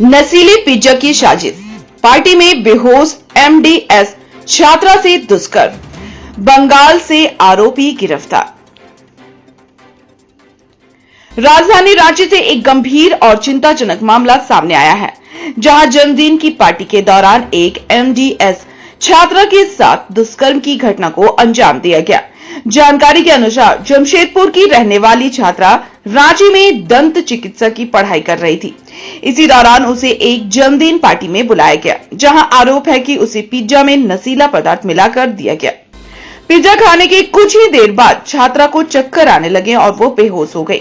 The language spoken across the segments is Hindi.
नशीले पिज्जा की साजिश, पार्टी में बेहोश एमडीएस छात्रा से दुष्कर्म, बंगाल से आरोपी गिरफ्तार। राजधानी रांची से एक गंभीर और चिंताजनक मामला सामने आया है, जहां जन्मदिन की पार्टी के दौरान एक एमडीएस छात्रा के साथ दुष्कर्म की घटना को अंजाम दिया गया। जानकारी के अनुसार जमशेदपुर की रहने वाली छात्रा रांची में दंत चिकित्सा की पढ़ाई कर रही थी। इसी दौरान उसे एक जन्मदिन पार्टी में बुलाया गया, जहां आरोप है कि उसे पिज्जा में नशीला पदार्थ मिलाकर दिया गया। पिज्जा खाने के कुछ ही देर बाद छात्रा को चक्कर आने लगे और वो बेहोश हो गई।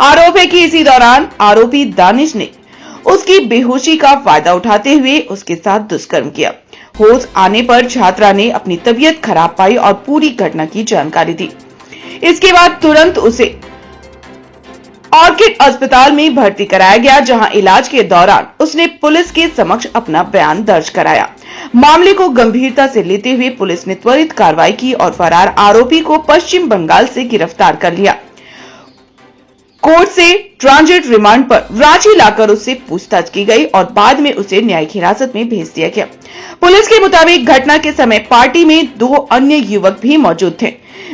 आरोप है कि इसी दौरान आरोपी दानिश ने उसकी बेहोशी का फायदा उठाते हुए उसके साथ दुष्कर्म किया। होश आने पर छात्रा ने अपनी तबीयत खराब पाई और पूरी घटना की जानकारी दी। इसके बाद तुरंत उसे ऑर्किड अस्पताल में भर्ती कराया गया, जहां इलाज के दौरान उसने पुलिस के समक्ष अपना बयान दर्ज कराया। मामले को गंभीरता से लेते हुए पुलिस ने त्वरित कार्रवाई की और फरार आरोपी को पश्चिम बंगाल से गिरफ्तार कर लिया। कोर्ट से ट्रांजिट रिमांड पर रांची लाकर उससे पूछताछ की गई और बाद में उसे न्यायिक हिरासत में भेज दिया गया। पुलिस के मुताबिक घटना के समय पार्टी में 2 अन्य युवक भी मौजूद थे,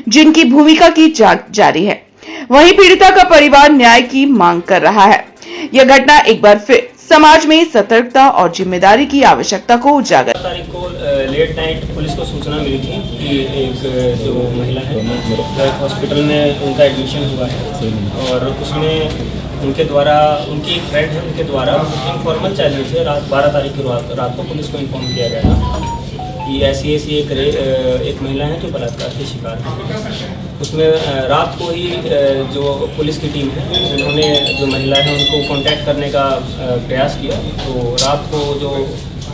जिनकी भूमिका की जांच जारी है। वहीं पीड़िता का परिवार न्याय की मांग कर रहा है। यह घटना एक बार फिर समाज में सतर्कता और जिम्मेदारी की आवश्यकता को उजागर। तारीख को लेट नाइट पुलिस को सूचना मिली थी कि एक जो महिला है हॉस्पिटल में उनका एडमिशन हुआ है और उसमें उनके द्वारा उनकी एक फ्रेंड है उनके द्वारा इनफॉर्मल चैनल से रात 12 तारीख की रात को पुलिस को इन्फॉर्म किया गया था कि ऐसी एक महिला है जो बलात्कार की शिकार है। उसमें रात को ही जो पुलिस की टीम है उन्होंने जो महिला है उनको कांटेक्ट करने का प्रयास किया। तो रात को जो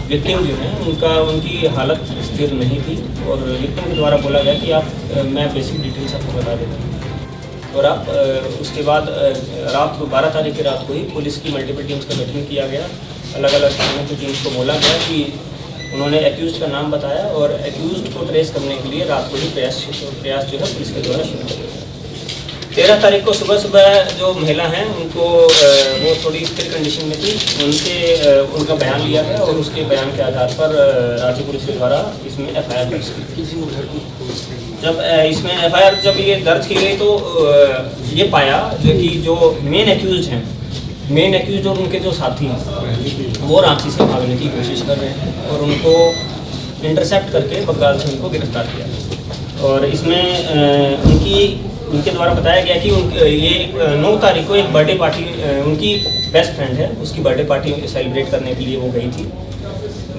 विक्टिम जो है उनकी हालत स्थिर नहीं थी और विक्टिम के द्वारा बोला गया कि आप मैं बेसिक डिटेल्स आपको बता देता हूँ। और आप उसके बाद रात को 12 तारीख की रात को ही पुलिस की मल्टीपल टीम्स का गठन किया गया। अलग अलग थानों की टीम्स को बोला गया कि उन्होंने एक्यूज का नाम बताया और एक्यूज को ट्रेस करने के लिए रात को ही प्रयास जो है पुलिस के द्वारा शुरू किया गया। 13 तारीख को सुबह जो महिला हैं उनको वो थोड़ी स्थिर कंडीशन में थी, उनका बयान लिया गया और उसके बयान के आधार पर रांची पुलिस के द्वारा इसमें एफआईआर दर्ज की। जब इसमें एफआईआर जब ये दर्ज की गई तो ये पाया जो मेन एक्यूज और उनके जो साथी हैं वो रांची से भागने की कोशिश कर रहे हैं और उनको इंटरसेप्ट करके बंगाल से उनको गिरफ्तार किया। और इसमें उनके द्वारा बताया गया कि ये 9 तारीख को एक बर्थडे पार्टी उनकी बेस्ट फ्रेंड है उसकी बर्थडे पार्टी सेलिब्रेट करने के लिए वो गई थी।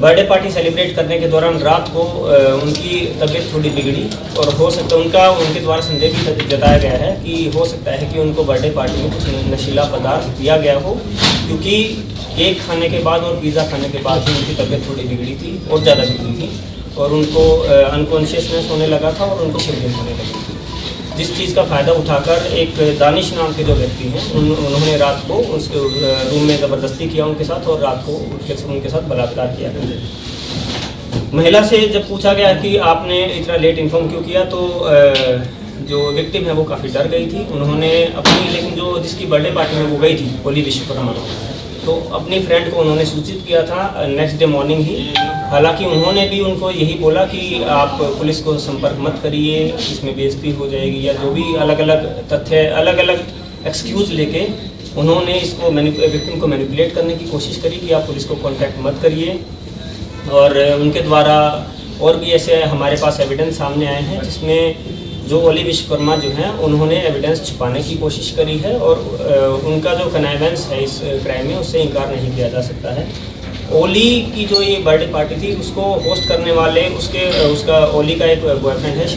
बर्थडे पार्टी सेलिब्रेट करने के दौरान रात को उनकी तबीयत थोड़ी बिगड़ी और हो सकता है उनके द्वारा संदेह भी जताया गया है कि हो सकता है कि उनको बर्थडे पार्टी में कुछ नशीला पदार्थ दिया गया हो, क्योंकि केक खाने के बाद और पिज़्ज़ा खाने के बाद भी उनकी तबीयत थोड़ी बिगड़ी थी और ज़्यादा बिगड़ी थी और उनको अनकॉन्शियसनेस होने लगा था और उनको शिवरिंग होने लगी थी। जिस चीज़ का फ़ायदा उठाकर एक दानिश नाम के जो व्यक्ति हैं उन्होंने रात को उसके रूम में ज़बरदस्ती किया उनके साथ और रात को उनके साथ बलात्कार किया। महिला से जब पूछा गया कि आपने इतना लेट इन्फॉर्म क्यों किया तो जो विक्टिम है वो काफ़ी डर गई थी। उन्होंने लेकिन जो जिसकी बर्थडे पार्टी में वो गई थी होली विश्वकर्मा, तो अपनी फ्रेंड को उन्होंने सूचित किया था नेक्स्ट डे मॉर्निंग ही। हालांकि उन्होंने भी उनको यही बोला कि आप पुलिस को संपर्क मत करिए, इसमें बेइज्जती हो जाएगी या जो भी अलग अलग तथ्य अलग अलग एक्सक्यूज़ लेके उन्होंने इसको विक्टिम को मैनिपुलेट करने की कोशिश करी कि आप पुलिस को कांटेक्ट मत करिए। और उनके द्वारा और भी ऐसे हमारे पास एविडेंस सामने आए हैं जिसमें जो ओली विश्वकर्मा जो हैं उन्होंने एविडेंस छुपाने की कोशिश करी है और उनका जो कनाइवेंस है इस क्राइम में उससे इनकार नहीं किया जा सकता है। ओली की जो ये बर्थडे पार्टी थी उसको होस्ट करने वाले उसका ओली का एक बॉयफ्रेंड है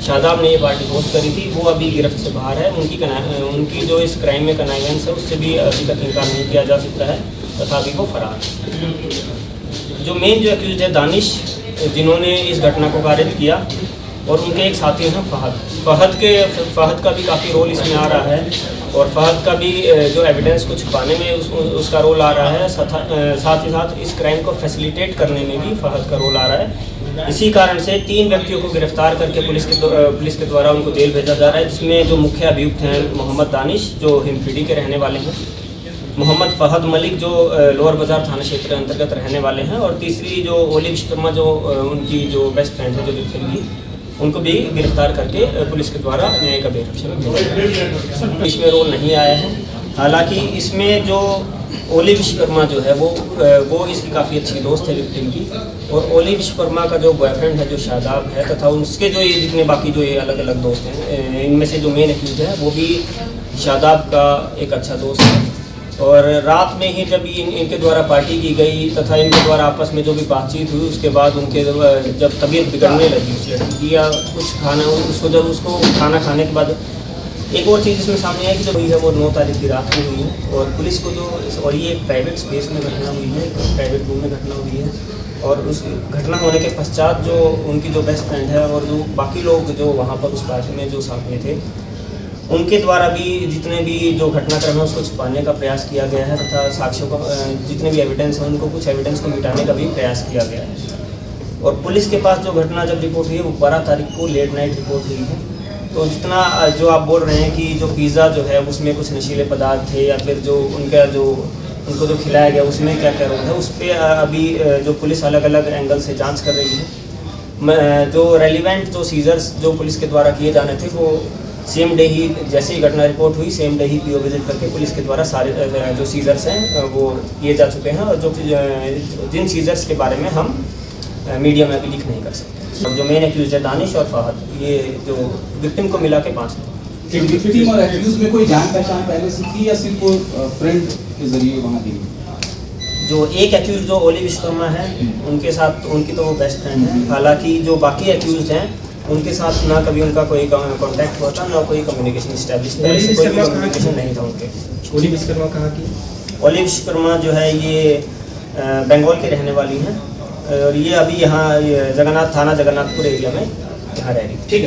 शादाब ने ये पार्टी होस्ट करी थी। वो अभी गिरफ्त से बाहर है। उनकी जो इस क्राइम में कनाइवेंस है उससे भी अभी तक इनकार नहीं किया जा सकता है, तथापि वो फरार है। जो मेन जो एक्यूज है दानिश, जिन्होंने इस घटना को कारित किया, और उनके एक साथी हैं फहद का भी काफ़ी रोल इसमें आ रहा है और फहद का भी जो एविडेंस को छुपाने में उसका रोल आ रहा है। साथ ही साथ इस क्राइम को फैसिलिटेट करने में भी फहद का रोल आ रहा है। इसी कारण से 3 व्यक्तियों को गिरफ्तार करके पुलिस के द्वारा उनको जेल भेजा जा रहा है, जिसमें जो मुख्य अभियुक्त हैं मोहम्मद दानिश जो हिमपीढ़ी के रहने वाले हैं, मोहम्मद फहद मलिक जो लोअर बाजार थाना क्षेत्र के अंतर्गत रहने वाले हैं, और तीसरी जो ओली विश्वकर्मा जो उनकी जो बेस्ट फ्रेंड है जो विक्टिम की, उनको भी गिरफ्तार करके पुलिस के द्वारा न्यायिक अभिरक्षा में भेजा गया। इसमें रोल नहीं आया है। हालांकि इसमें जो ओली विश्वकर्मा जो है वो इसकी काफ़ी अच्छी दोस्त है विक्टिम की, और ओली विश्वकर्मा का जो बॉयफ्रेंड है जो शादाब है, तथा उसके जो ये जितने बाकी जो ये अलग अलग दोस्त हैं, इनमें से जो मेन एक्यूज है वो भी शादाब का एक अच्छा दोस्त है। और रात में ही जब इनके द्वारा पार्टी की गई तथा इनके द्वारा आपस में जो भी बातचीत हुई, उसके बाद उनके जब तबीयत बिगड़ने लगी उस लड़की की, या कुछ खाना उसको खाना खाने के बाद एक और चीज़ इसमें सामने आई कि जो हुई है वो 9 तारीख की रात में हुई है, और पुलिस को और ये एक प्राइवेट स्पेस में घटना हुई है, प्राइवेट रूम में घटना हुई है, और उस घटना होने के पश्चात जो उनकी जो बेस्ट फ्रेंड है और जो बाकी लोग जो वहाँ पर उस पार्टी में जो साथ में थे, उनके द्वारा भी जितने भी जो घटनाक्रम है उसको छुपाने का प्रयास किया गया है, तथा साक्ष्यों का जितने भी एविडेंस हैं उनको कुछ एविडेंस को मिटाने का भी प्रयास किया गया है। और पुलिस के पास जो घटना जब रिपोर्ट हुई है वो 12 तारीख को लेट नाइट रिपोर्ट हुई है। तो जितना जो आप बोल रहे हैं कि जो पिज़्ज़ा जो है उसमें कुछ नशीले पदार्थ थे, या फिर जो उनको जो खिलाया गया उसमें क्या क्या रोल है, उस पर अभी जो पुलिस अलग अलग एंगल से जांच कर रही है। जो रेलिवेंट जो सीजर्स जो पुलिस के द्वारा किए जाने थे वो सेम डे ही, जैसे ही घटना रिपोर्ट हुई सेम डे ही पीओ विजिट करके पुलिस के द्वारा सारे जो सीजर्स हैं वो किए जा चुके हैं, और जो जिन सीजर्स के बारे में हम मीडिया में अभी लिख नहीं कर सकते। जो मेन एक्यूज है दानिश और फहद, ये जो विक्टिम को मिला के 5 लोग। विक्टिम और एक्यूज में कोई जान पहचान पहले से थी या सिर्फ फ्रेंड के जरिए वहाँ दी? जो एक एक्यूज जो ओली विश्वकर्मा है उनके साथ उनकी तो वो बेस्ट फ्रेंड है। हालांकि जो बाकी एक्यूज हैं उनके साथ ना कभी उनका कोई कांटेक्ट हुआ था, ना कोई कम्युनिकेशन इस्टेब्लिश था, कोई कम्युनिकेशन नहीं था उनके। ओली विश्वकर्मा कहाँ की? ओली विश्वकर्मा जो है ये बंगाल की रहने वाली हैं, और ये अभी यहाँ जगन्नाथ थाना जगन्नाथपुर एरिया में यहाँ रह रही। ठीक है।